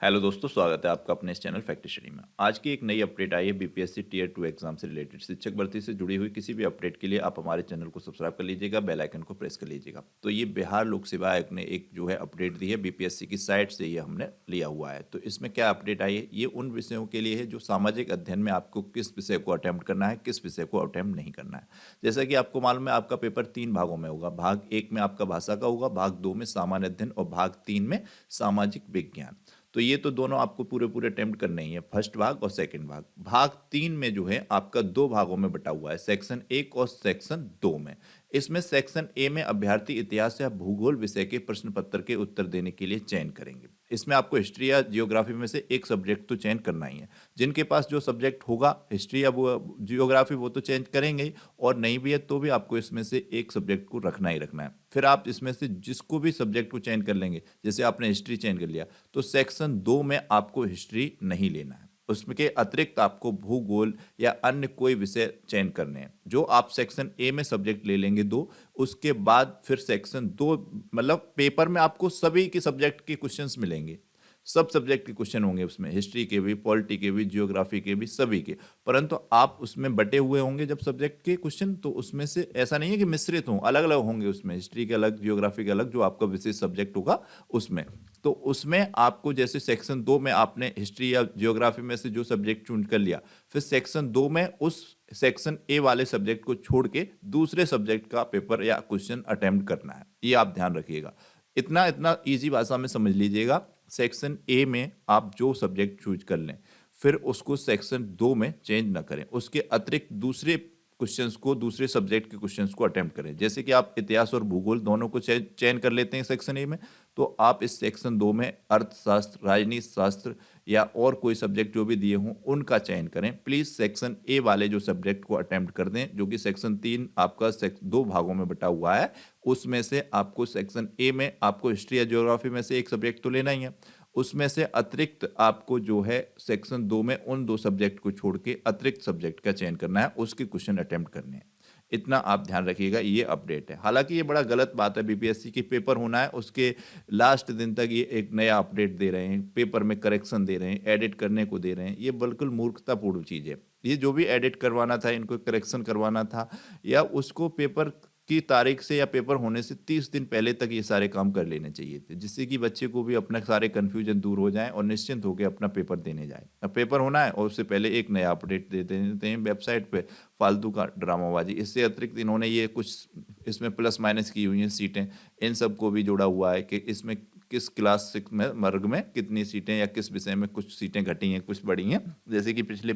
Hello दोस्तों, स्वागत है आपका अपने इस चैनल फैक्ट स्टडी में। आज की एक नई अपडेट आई है बीपीएससी टीयर 2 एग्जाम से रिलेटेड। शिक्षक भर्ती से जुड़ी हुई किसी भी अपडेट के लिए आप हमारे चैनल को सब्सक्राइब कर लीजिएगा, बेल आइकन को प्रेस कर लीजिएगा। तो ये बिहार लोक सेवा आयोग ने एक जो है अपडेट दी है बीपीएससी की साइट से, ये हमने लिया हुआ है। तो इसमें क्या अपडेट आई है, ये उन विषयों के लिए है जो सामाजिक अध्ययन में आपको किस विषय को अटेम्प्ट करना है, किस विषय को अटेम्प्ट नहीं करना है। जैसा कि आपको मालूम है, आपका पेपर 3 भागों में होगा। भाग 1 में आपका भाषा का होगा, भाग 2 में सामान्य अध्ययन और भाग 3 में सामाजिक विज्ञान। तो ये तो दोनों आपको पूरे पूरे अटेम्प्ट करने ही है, फर्स्ट भाग और सेकंड भाग। भाग 3 में जो है आपका 2 भागों में बटा हुआ है, सेक्शन 1 और सेक्शन 2 में। इसमें सेक्शन ए में अभ्यर्थी इतिहास या भूगोल विषय के प्रश्न पत्र के उत्तर देने के लिए चयन करेंगे। इसमें आपको हिस्ट्री या जियोग्राफी में से एक सब्जेक्ट तो चयन करना ही है। जिनके पास जो सब्जेक्ट होगा, हिस्ट्री या वो जियोग्राफी, वो तो चेंज करेंगे ही, और नहीं भी है तो भी आपको इसमें से एक सब्जेक्ट को रखना ही रखना है। फिर आप इसमें से जिसको भी सब्जेक्ट को चयन कर लेंगे, जैसे आपने हिस्ट्री चयन कर लिया तो सेक्शन 2 में आपको हिस्ट्री नहीं लेना है। उसमें के अतिरिक्त आपको भूगोल या अन्य कोई विषय चयन करने हैं। जो आप सेक्शन ए में सब्जेक्ट ले लेंगे 2, उसके बाद फिर सेक्शन 2, मतलब पेपर में आपको सभी के सब्जेक्ट के क्वेश्चंस मिलेंगे। सब सब्जेक्ट के क्वेश्चन होंगे उसमें, हिस्ट्री के भी, पॉलिटी के भी, जियोग्राफी के भी, सभी के। परंतु आप उसमें बटे हुए होंगे जब सब्जेक्ट के क्वेश्चन, तो उसमें से ऐसा नहीं है कि मिश्रित हों, अलग अलग होंगे उसमें, हिस्ट्री के अलग, जियोग्राफी के अलग, जो आपका विशेष सब्जेक्ट होगा उसमें। तो उसमें आपको जैसे सेक्शन 2 में आपने हिस्ट्री या जियोग्राफी में से जो सब्जेक्ट चूज कर लिया, फिर सेक्शन 2 में उस सेक्शन ए वाले सब्जेक्ट को छोड़ के दूसरे सब्जेक्ट का पेपर या क्वेश्चन अटेम्प्ट करना है। ये आप ध्यान रखिएगा। इतना इतना इजी भाषा में समझ लीजिएगा। सेक्शन ए में आप जो सब्जेक्ट चूज कर लें, फिर उसको सेक्शन 2 में चेंज ना करें। उसके अतिरिक्त दूसरे क्वेश्चंस को, दूसरे सब्जेक्ट के क्वेश्चंस को अटेम्प्ट करें। जैसे कि आप इतिहास और भूगोल दोनों को चयन कर लेते हैं सेक्शन ए में, तो आप इस सेक्शन 2 में अर्थशास्त्र, राजनीति शास्त्र या और कोई सब्जेक्ट जो भी दिए हों उनका चयन करें। प्लीज सेक्शन ए वाले जो सब्जेक्ट को अटेम्प्ट कर दें, जो कि सेक्शन 3 आपका 2 भागों में बटा हुआ है। उसमें से आपको सेक्शन ए में आपको हिस्ट्री या ज्योग्राफी में से एक सब्जेक्ट तो लेना ही है। उसमें से अतिरिक्त आपको जो है सेक्शन 2 में उन 2 सब्जेक्ट को छोड़ के अतिरिक्त सब्जेक्ट का चयन करना है, उसके क्वेश्चन अटेम्प्ट करने हैं। इतना आप ध्यान रखिएगा, ये अपडेट है। हालांकि ये बड़ा गलत बात है, बीपीएससी की पेपर होना है, उसके लास्ट दिन तक ये एक नया अपडेट दे रहे हैं, पेपर में करेक्शन दे रहे हैं, एडिट करने को दे रहे हैं। ये बिल्कुल मूर्खतापूर्ण चीज़ है। ये जो भी एडिट करवाना था, इनको करेक्शन करवाना था, या उसको पेपर की तारीख से या पेपर होने से 30 दिन पहले तक ये सारे काम कर लेने चाहिए थे, जिससे कि बच्चे को भी अपना सारे कन्फ्यूजन दूर हो जाए और निश्चिंत होकर अपना पेपर देने जाए। अब पेपर होना है और उससे पहले एक नया अपडेट दे देते हैं वेबसाइट पे, फालतू का ड्रामाबाजी। इससे अतिरिक्त इन्होंने ये कुछ इसमें प्लस माइनस की हुई हैं सीटें, इन सब को भी जोड़ा हुआ है कि इसमें किस क्लास 6 में वर्ग में कितनी सीटें, या किस विषय में कुछ सीटें घटी हैं, कुछ बढ़ी हैं। जैसे कि पिछले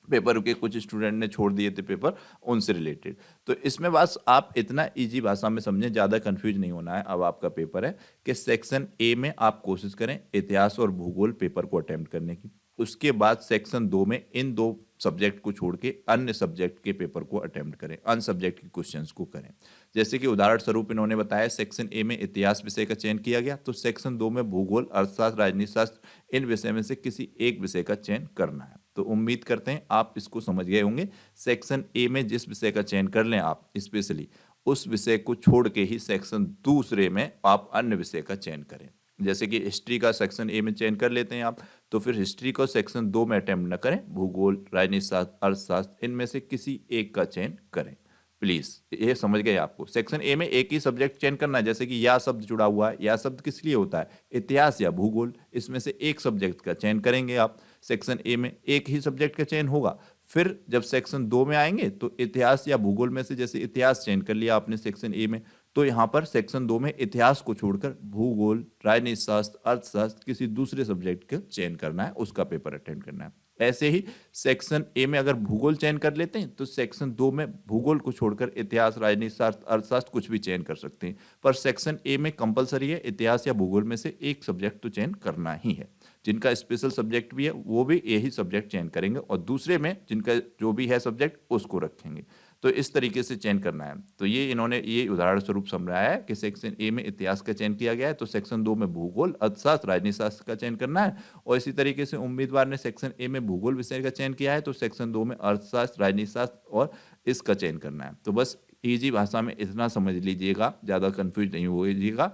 पेपर के कुछ स्टूडेंट ने छोड़ दिए थे पेपर, उनसे रिलेटेड। तो इसमें बस आप इतना इजी भाषा में समझें, ज़्यादा कंफ्यूज नहीं होना है। अब आपका पेपर है कि सेक्शन ए में आप कोशिश करें इतिहास और भूगोल पेपर को अटेम्प्ट करने की। उसके बाद सेक्शन 2 में इन 2 सब्जेक्ट को छोड़ के अन्य सब्जेक्ट के पेपर को अटेम्प्ट करें, अन्य सब्जेक्ट के क्वेश्चंस को करें। जैसे कि उदाहरण स्वरूप इन्होंने बताया, सेक्शन ए में इतिहास विषय का चयन किया गया, तो सेक्शन 2 में भूगोल, अर्थशास्त्र, राजनीति शास्त्र, इन विषय में से किसी एक विषय का चयन करना है। तो उम्मीद करते हैं आप इसको समझ गए होंगे। सेक्शन ए में जिस विषय का चयन कर लें आप स्पेशली, उस विषय को छोड़ के ही सेक्शन दूसरे में आप अन्य विषय का चयन करें। जैसे कि हिस्ट्री का सेक्शन ए में चयन कर लेते हैं आप, तो फिर हिस्ट्री को सेक्शन 2 में अटेम्प्ट न करें, भूगोल, राजनीति शास्त्र, अर्थशास्त्र, इनमें से किसी एक का चयन करें। प्लीज ये समझ गए आपको। सेक्शन ए में एक ही सब्जेक्ट चयन करना है। जैसे कि या शब्द जुड़ा हुआ है, या शब्द किस लिए होता है, इतिहास या भूगोल, इसमें से एक सब्जेक्ट का चयन करेंगे आप। सेक्शन ए में एक ही सब्जेक्ट का चयन होगा। फिर जब सेक्शन 2 में आएंगे तो इतिहास या भूगोल में से, जैसे इतिहास चयन कर लिया आपने सेक्शन ए में, तो यहाँ पर सेक्शन 2 में इतिहास को छोड़कर भूगोल, राजनीति शास्त्र, अर्थशास्त्र, किसी दूसरे सब्जेक्ट का चयन करना है, उसका पेपर अटेंड करना है। ऐसे ही सेक्शन ए में अगर भूगोल चयन कर लेते हैं, तो सेक्शन 2 में भूगोल को छोड़कर इतिहास, राजनीति शास्त्र, अर्थशास्त्र कुछ भी चयन कर सकते हैं। पर सेक्शन ए में कंपलसरी है, इतिहास या भूगोल में से एक सब्जेक्ट तो चयन करना ही है। जिनका स्पेशल सब्जेक्ट भी है वो भी यही सब्जेक्ट चयन करेंगे, और दूसरे में जिनका जो भी है सब्जेक्ट उसको रखेंगे। तो इस तरीके से चयन करना है। तो ये इन्होंने ये उदाहरण स्वरूप समझाया है कि सेक्शन ए में इतिहास का चयन किया गया है, तो सेक्शन 2 में भूगोल, अर्थशास्त्र, राजनीति शास्त्र का चयन करना है। और इसी तरीके से उम्मीदवार ने सेक्शन ए में भूगोल विषय का चयन किया है, तो सेक्शन 2 में अर्थशास्त्र, राजनीति शास्त्र और इसका चयन करना है। तो बस ईजी भाषा में इतना समझ लीजिएगा, ज़्यादा कन्फ्यूज नहीं होइएगा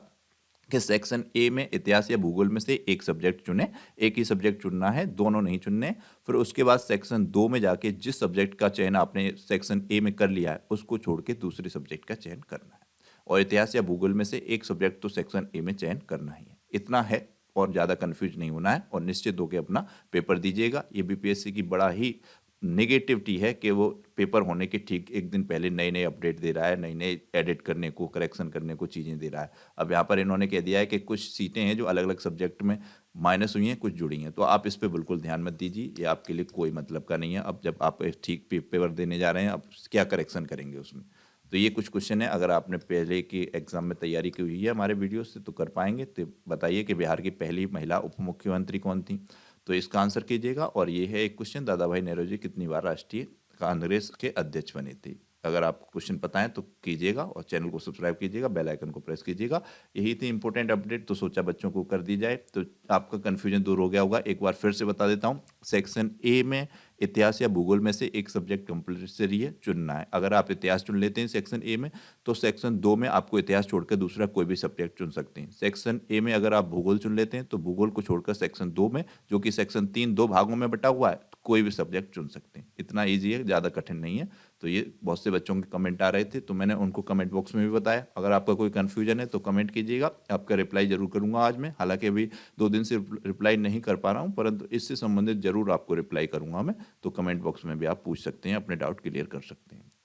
कि सेक्शन ए में इतिहास या भूगोल में से एक सब्जेक्ट चुने, एक ही सब्जेक्ट चुनना है, दोनों नहीं चुनने। फिर उसके बाद सेक्शन 2 में जाके जिस सब्जेक्ट का चयन आपने सेक्शन ए में कर लिया है उसको छोड़ के दूसरे सब्जेक्ट का चयन करना है। और इतिहास या भूगोल में से एक सब्जेक्ट तो सेक्शन ए में चयन करना ही है। इतना है और ज़्यादा कन्फ्यूज नहीं होना है और निश्चित होकर अपना पेपर दीजिएगा। ये बीपीएससी की बड़ा ही नेगेटिविटी है कि वो पेपर होने के ठीक एक दिन पहले नए नए अपडेट दे रहा है, नई नई एडिट करने को, करेक्शन करने को चीज़ें दे रहा है। अब यहाँ पर इन्होंने कह दिया है कि कुछ सीटें हैं जो अलग अलग सब्जेक्ट में माइनस हुई हैं, कुछ जुड़ी हैं, तो आप इस पर बिल्कुल ध्यान मत दीजिए, ये आपके लिए कोई मतलब का नहीं है। अब जब आप ठीक पेपर देने जा रहे हैं, अब क्या करेक्शन करेंगे उसमें। तो ये कुछ क्वेश्चन है, अगर आपने पहले के एग्जाम में तैयारी की हुई है हमारे वीडियो से तो कर पाएंगे। तो बताइए कि बिहार की पहली महिला उप मुख्यमंत्री कौन थी, तो इसका आंसर कीजिएगा। और ये है एक क्वेश्चन, दादा भाई नौरोजी कितनी बार राष्ट्रीय कांग्रेस के अध्यक्ष बने थे। अगर आपको क्वेश्चन पता है तो कीजिएगा और चैनल को सब्सक्राइब कीजिएगा, बेल आइकन को प्रेस कीजिएगा। यही थी इंपॉर्टेंट अपडेट, तो सोचा बच्चों को कर दी जाए तो आपका कन्फ्यूजन दूर हो गया होगा। एक बार फिर से बता देता हूँ, सेक्शन ए में इतिहास या भूगोल में से एक सब्जेक्ट कंपल्सरी है, चुनना है। अगर आप इतिहास चुन लेते हैं सेक्शन ए में तो सेक्शन 2 में आपको इतिहास छोड़कर दूसरा कोई भी सब्जेक्ट चुन सकते हैं। सेक्शन ए में अगर आप भूगोल चुन लेते हैं तो भूगोल को छोड़कर सेक्शन 2 में, जो कि सेक्शन 3 दो भागों में बटा हुआ है, कोई भी सब्जेक्ट चुन सकते हैं। इतना ईजी है, ज़्यादा कठिन नहीं है। तो ये बहुत से बच्चों के कमेंट आ रहे थे तो मैंने उनको कमेंट बॉक्स में भी बताया। अगर आपका कोई कन्फ्यूजन है तो कमेंट कीजिएगा, आपका रिप्लाई जरूर करूंगा आज मैं। हालांकि अभी 2 दिन से रिप्लाई नहीं कर पा रहा हूं, परंतु इससे संबंधित जरूर आपको रिप्लाई करूंगा मैं। तो कमेंट बॉक्स में भी आप पूछ सकते हैं, अपने डाउट क्लियर कर सकते हैं।